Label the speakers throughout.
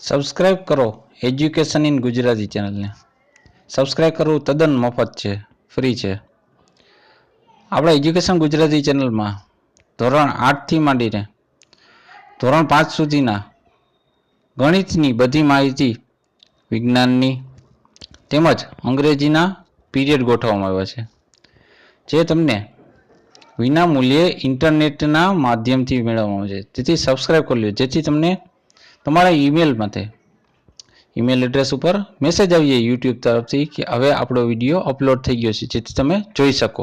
Speaker 1: Subscribe કરો education in Gujarati ચેનલને. Subscribe કરવું તદ્દન મફત છે, ફ્રી છે. આપણે એજ્યુકેશન ગુજરાતી ચેનલમાં ધોરણ 8થી માંડીને ધોરણ 5 સુધીના ગણિતની બધી માહિતી, વિજ્ઞાનની તેમજ અંગ્રેજીના પીરિયડ ગોઠવવામાં આવ્યા છે, જે તમને વિના મૂલ્યે ઇન્ટરનેટના માધ્યમથી મેળવવામાં આવે છે. તેથી સબસ્ક્રાઇબ કરી લો, જેથી તમને તમારા ઈમેલ એડ્રેસ ઉપર મેસેજ આવી જાય યુટ્યુબ તરફથી કે હવે આપણો વિડીયો અપલોડ થઈ ગયો છે, જેથી તમે જોઈ શકો.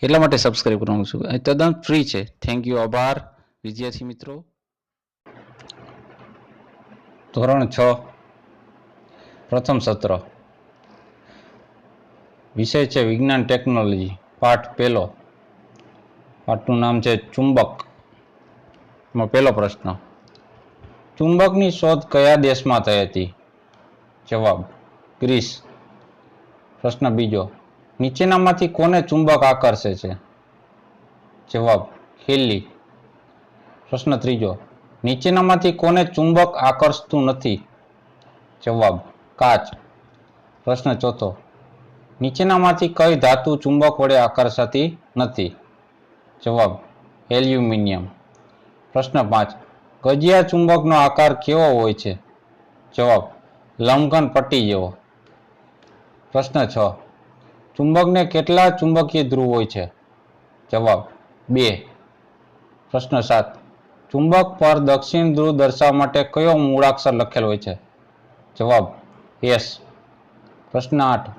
Speaker 1: એટલા માટે સબસ્ક્રાઇબ કરવાનું છું. એ તદ્દન ફ્રી છે. Thank you. આભાર વિદ્યાર્થી મિત્રો. ધોરણ 6 પ્રથમ સત્ર, વિષય છે વિજ્ઞાન ટેકનોલોજી, પાઠ પહેલો. પાઠનું નામ છે ચુંબક. એમાં પહેલો પ્રશ્ન, ચુંબકની શોધ કયા દેશમાં થઈ હતી? જવાબ, ગ્રીસ. પ્રશ્ન બીજો, નીચેનામાંથી કોને ચુંબક આકર્ષે છે? જવાબ, ખીલી. પ્રશ્ન ત્રીજો, નીચેનામાંથી કોને ચુંબક આકર્ષતું નથી? જવાબ, કાચ. પ્રશ્ન ચોથો, નીચેનામાંથી કઈ ધાતુ ચુંબક વડે આકર્ષાતી નથી? જવાબ, એલ્યુમિનિયમ. પ્રશ્ન 5, ગજિયા ચુંબકનો આકાર કેવો હોય છે? જવાબ, લંબઘન પટ્ટી જેવો. પ્રશ્ન 6, ચુંબકને કેટલા ચુંબકીય ધ્રુવ હોય છે? જવાબ, 2. પ્રશ્ન 7, ચુંબક પર દક્ષિણ ધ્રુવ દર્શાવવા માટે કયો મૂળાક્ષર લખેલ હોય છે? જવાબ, S. પ્રશ્ન 8,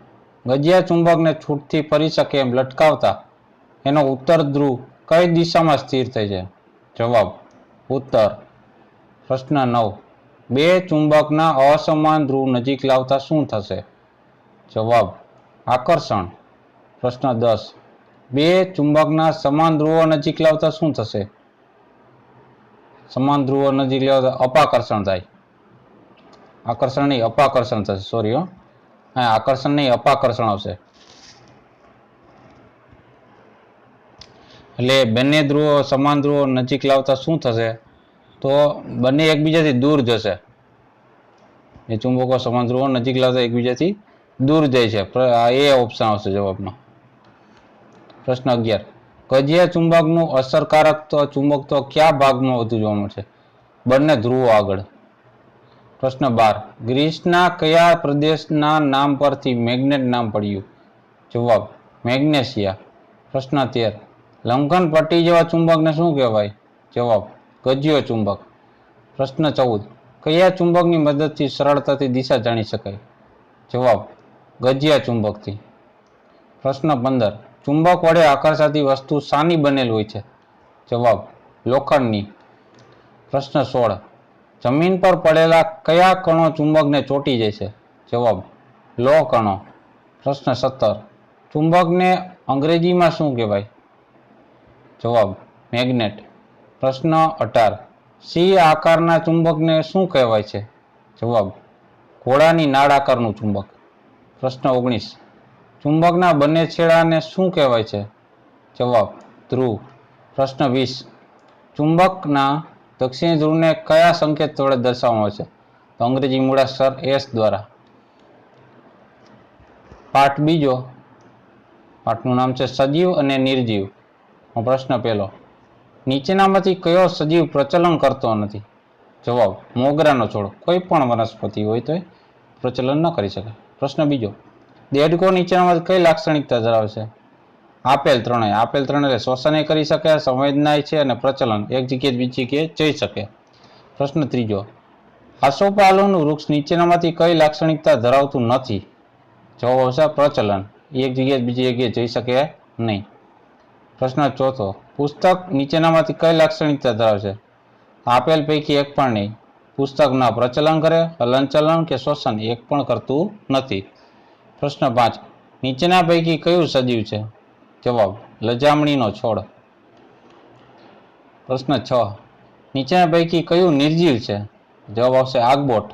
Speaker 1: ગજિયા ચુંબકને છૂટથી ફરી શકે એમ લટકાવતા એનો ઉત્તર ધ્રુવ કઈ દિશામાં સ્થિર થાય છે? જવાબ, ઉત્તર. પ્રશ્ન 9, બે ચુંબકના અસમાન ધ્રુવ નજીક લાવતા શું થશે? જવાબ, આકર્ષણ. પ્રશ્ન 10, બે ચુંબકના સમાન ધ્રુવો નજીક લાવતા શું થશે? સમાન ધ્રુવો નજીક લાવતા અપાકર્ષણ થાય. આકર્ષણ નહીં, અપાકર્ષણ થશે. સોરી, આકર્ષણ નહીં, અપાકર્ષણ આવશે. એટલે બંને ધ્રુવો સમાન ધ્રુવો નજીક લાવતા શું થશે? તો બંને એકબીજાથી દૂર જશે. એ ચુંબકો સમાન ધ્રુવો નજીક લાવતા એકબીજાથી દૂર જાય છે. એ ઓપ્શન આવશે જવાબમાં. પ્રશ્ન 11, ગજિયા ચુંબકનું અસરકારક ચુંબકત્વ કયા ભાગમાં વધુ જોવા મળશે? બંને ધ્રુવો આગળ. પ્રશ્ન 12, ગ્રીસના કયા પ્રદેશના નામ પરથી મેગ્નેટ નામ પડ્યું? જવાબ, મેગ્નેશિયા. પ્રશ્ન 13, લંબઘન પટ્ટી જેવા ચુંબકને શું કહેવાય? જવાબ, ગજિયો ચુંબક. પ્રશ્ન 14, કયા ચુંબકની મદદથી સરળતાથી દિશા જાણી શકાય? જવાબ, ગજિયા ચુંબકથી. પ્રશ્ન 15, ચુંબક વડે આકર્ષાતી વસ્તુ શાની બનેલ હોય છે? જવાબ, લોખંડની. પ્રશ્ન 16, જમીન પર પડેલા કયા કણો ચુંબકને ચોંટી જાય છે? જવાબ, લોહ કણો. પ્રશ્ન 17, ચુંબકને અંગ્રેજીમાં શું કહેવાય? જવાબ, મેગ્નેટ. પ્રશ્ન 18, સી આકારના ચુંબકને શું કહેવાય છે? જવાબ, ઘોડાની નાળ આકારનું ચુંબક. પ્રશ્ન 19, ચુંબકના બંને છેડાને શું કહેવાય છે? જવાબ, ધ્રુવ. પ્રશ્ન 20, ચુંબકના દક્ષિણી ધ્રુવને કયા સંકેત વડે દર્શાવવામાં આવે છે? તો અંગ્રેજી મૂળાક્ષર S દ્વારા. પાઠ બીજો. પાઠનું નામ છે સજીવ અને નિર્જીવ. પ્રશ્ન પહેલો, નીચેનામાંથી કયો સજીવ પ્રચલન કરતો નથી? જવાબ, મોગરાનો છોડ. કોઈ પણ વનસ્પતિ હોય તો પ્રચલન ન કરી શકે. પ્રશ્ન બીજો, દેડકો નીચેનામાંથી કઈ લાક્ષણિકતા ધરાવે છે? આપેલ ત્રણેય. આપેલ ત્રણેય એટલે શ્વસન કરી શકે, સંવેદનાય છે અને પ્રચલન. એક જગ્યાએ બીજી જગ્યાએ જઈ શકે. પ્રશ્ન ત્રીજો, આસોપાલવનું વૃક્ષ નીચેનામાંથી કઈ લાક્ષણિકતા ધરાવતું નથી? જવાબ આવશે પ્રચલન. એક જગ્યાએ બીજી જગ્યાએ જઈ શકે નહીં. પ્રશ્ન ચોથો, પુસ્તક નીચેનામાંથી કઈ લાક્ષણિકતા ધરાવે છે? આપેલ પૈકી એક પણ નહીં. પુસ્તક ના પ્રચલન કરે, હલનચલન કે શ્વસન એક પણ કરતું નથી. પ્રશ્ન 5, નીચેના પૈકી કયું સજીવ છે? જવાબ, લજામણીનો છોડ. પ્રશ્ન 6, નીચેના પૈકી કયું નિર્જીવ છે? જવાબ આવશે આગબોટ.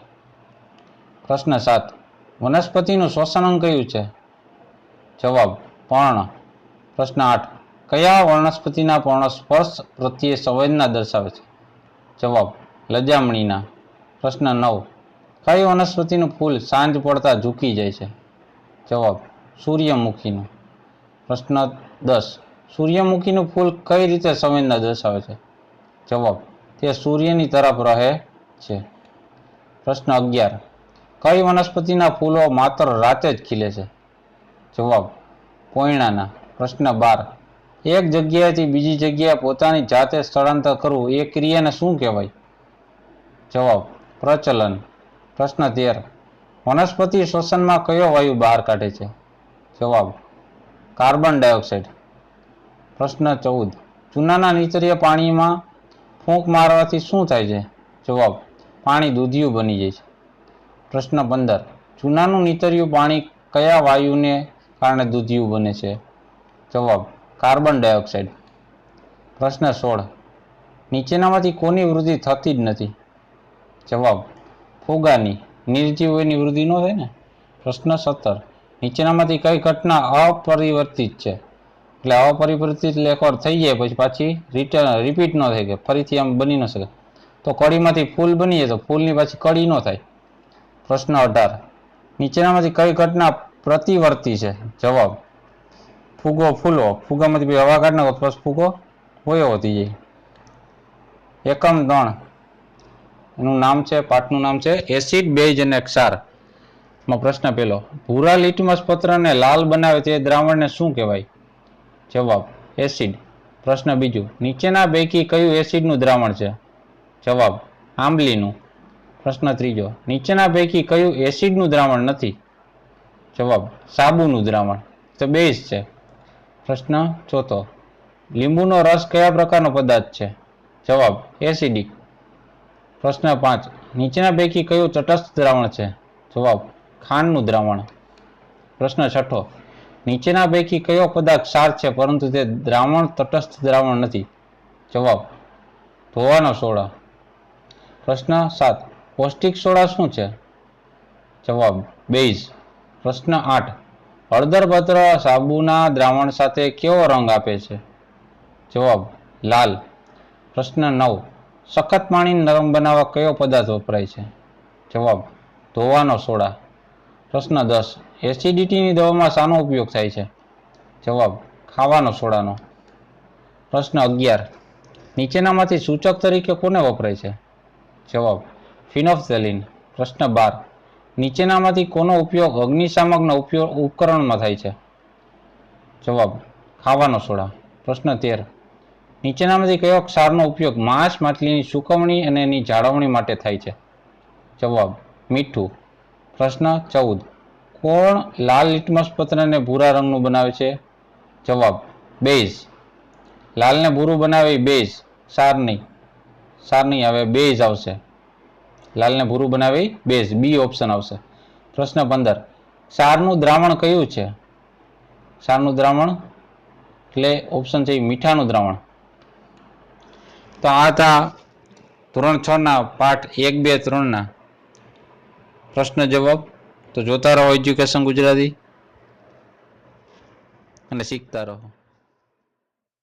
Speaker 1: પ્રશ્ન 7, વનસ્પતિનું શ્વસન અંગ કયું છે? જવાબ, પર્ણ. પ્રશ્ન 8, કયા વનસ્પતિના પર્ણ સ્પર્શ પ્રત્યે સંવેદના દર્શાવે છે? જવાબ, લજામણીના. પ્રશ્ન 9, કઈ વનસ્પતિનું ફૂલ સાંજ પડતા ઝૂકી જાય છે? જવાબ સૂર્યમુખીનું. પ્રશ્ન 10. સૂર્યમુખીનું ફૂલ કઈ રીતે સંવેદના દર્શાવે છે? જવાબ તે સૂર્યની તરફ રહે છે. પ્રશ્ન 11. કઈ વનસ્પતિના ફૂલો માત્ર રાતે જ ખીલે છે? જવાબ પોયણાના. પ્રશ્ન 12. એક જગ્યાએથી બીજી જગ્યાએ પોતાની જાતે સ્થળાંતર કરવું એ ક્રિયાને શું કહેવાય? જવાબ પ્રચલન. પ્રશ્ન 13. વનસ્પતિ શ્વસનમાં કયો વાયુ બહાર કાઢે છે? જવાબ કાર્બન ડાયોક્સાઇડ. પ્રશ્ન 14. ચૂનાના નીતરીય પાણીમાં ફૂંક મારવાથી શું થાય છે? જવાબ પાણી દૂધિયું બની જાય છે. પ્રશ્ન 15. ચૂનાનું નીતર્યું પાણી કયા વાયુને કારણે દૂધિયું બને છે? જવાબ કાર્બન ડાયોક્સાઇડ. પ્રશ્ન 16. નીચેનામાંથી કોની વૃદ્ધિ થતી જ નથી? જવાબ ફુગાની. નિર્જીવ એની વૃદ્ધિ ન થાય ને. પ્રશ્ન 17. નીચેનામાંથી કઈ ઘટના અપરિવર્તિત છે? એટલે અપરિવર્તિત એટલે એકવાર થઈ જાય પછી પાછી રિપીટ ન થાય, કે ફરીથી આમ બની ન શકે. તો કળીમાંથી ફૂલ બની જાય તો ફૂલની પાછી કળી ન થાય. પ્રશ્ન 18. નીચેનામાંથી કઈ ઘટના પ્રતિવર્તી છે? જવાબ ફૂગો ફૂલવો. ફુગામાંથી હવા કાઢ નાખો પછી ફૂગો વયો વધી જાય. એકમ 3 એનું નામ છે, પાઠનું નામ છે એસિડ, બેઝ અને ક્ષાર. માં પ્રશ્ન પહેલો. ભૂરા લિટમસ પત્રને લાલ બનાવે તે દ્રાવણને શું કહેવાય? જવાબ એસિડ. પ્રશ્ન બીજો. નીચેના પૈકી કયું એસિડનું દ્રાવણ છે? જવાબ આંબલીનું. પ્રશ્ન ત્રીજો. નીચેના પૈકી કયું એસિડનું દ્રાવણ નથી? જવાબ સાબુનું દ્રાવણ. તો બેઝ છે. પ્રશ્ન ચોથો. લીંબુનો રસ કયા પ્રકારનો પદાર્થ છે? જવાબ એસિડિક. પ્રશ્ન 5. નીચેના પૈકી કયું તટસ્થ દ્રાવણ છે? જવાબ ખાંડનું દ્રાવણ. પ્રશ્ન 6. નીચેના પૈકી કયો પદાર્થ ક્ષાર છે પરંતુ તે દ્રાવણ તટસ્થ દ્રાવણ નથી? જવાબ ધોવાનો સોડા. પ્રશ્ન 7. પૌષ્ટિક સોડા શું છે? જવાબ બેઝ. પ્રશ્ન 8. હળદર પત્ર સાબુના દ્રાવણ સાથે કેવો રંગ આપે છે? જવાબ લાલ. પ્રશ્ન 9. સખત પાણી નરમ બનાવવા કયો પદાર્થ વપરાય છે? જવાબ ધોવાનો સોડા. પ્રશ્ન 10. એસિડિટીની દવામાં શાનો ઉપયોગ થાય છે? જવાબ ખાવાનો સોડાનો. પ્રશ્ન 11. નીચેનામાંથી સૂચક તરીકે કોને વપરાય છે? જવાબ ફિનોલ્ફથેલિન. પ્રશ્ન 12. નીચેનામાંથી કોનો ઉપયોગ અગ્નિશામકના ઉપકરણમાં થાય છે? જવાબ ખાવાનો સોડા. પ્રશ્ન 13. નીચેનામાંથી કયો ક્ષારનો ઉપયોગ માંસ માછલીની સુકવણી અને એની જાળવણી માટે થાય છે? જવાબ મીઠું. પ્રશ્ન 14. કોણ લાલ લિટમસ પત્રને ભૂરા રંગનું બનાવે છે? જવાબ બેઝ. લાલને ભૂરું બનાવે બેઝ, ક્ષાર નહીં. ક્ષાર નહીં આવે, બેઝ આવશે. લાલને ભૂરું બનાવી બેઝ, બી ઓપ્શન આવશે. પ્રશ્ન 15. ક્ષારનું દ્રાવણ કયું છે? ક્ષારનું દ્રાવણ એટલે ઓપ્શન છે મીઠાનું દ્રાવણ. તો આ હતા ધોરણ 6 ના પાઠ 1, 2, 3 ના પ્રશ્ન જવાબ. તો જોતા રહો એજ્યુકેશન ગુજરાતી અને શીખતા રહો.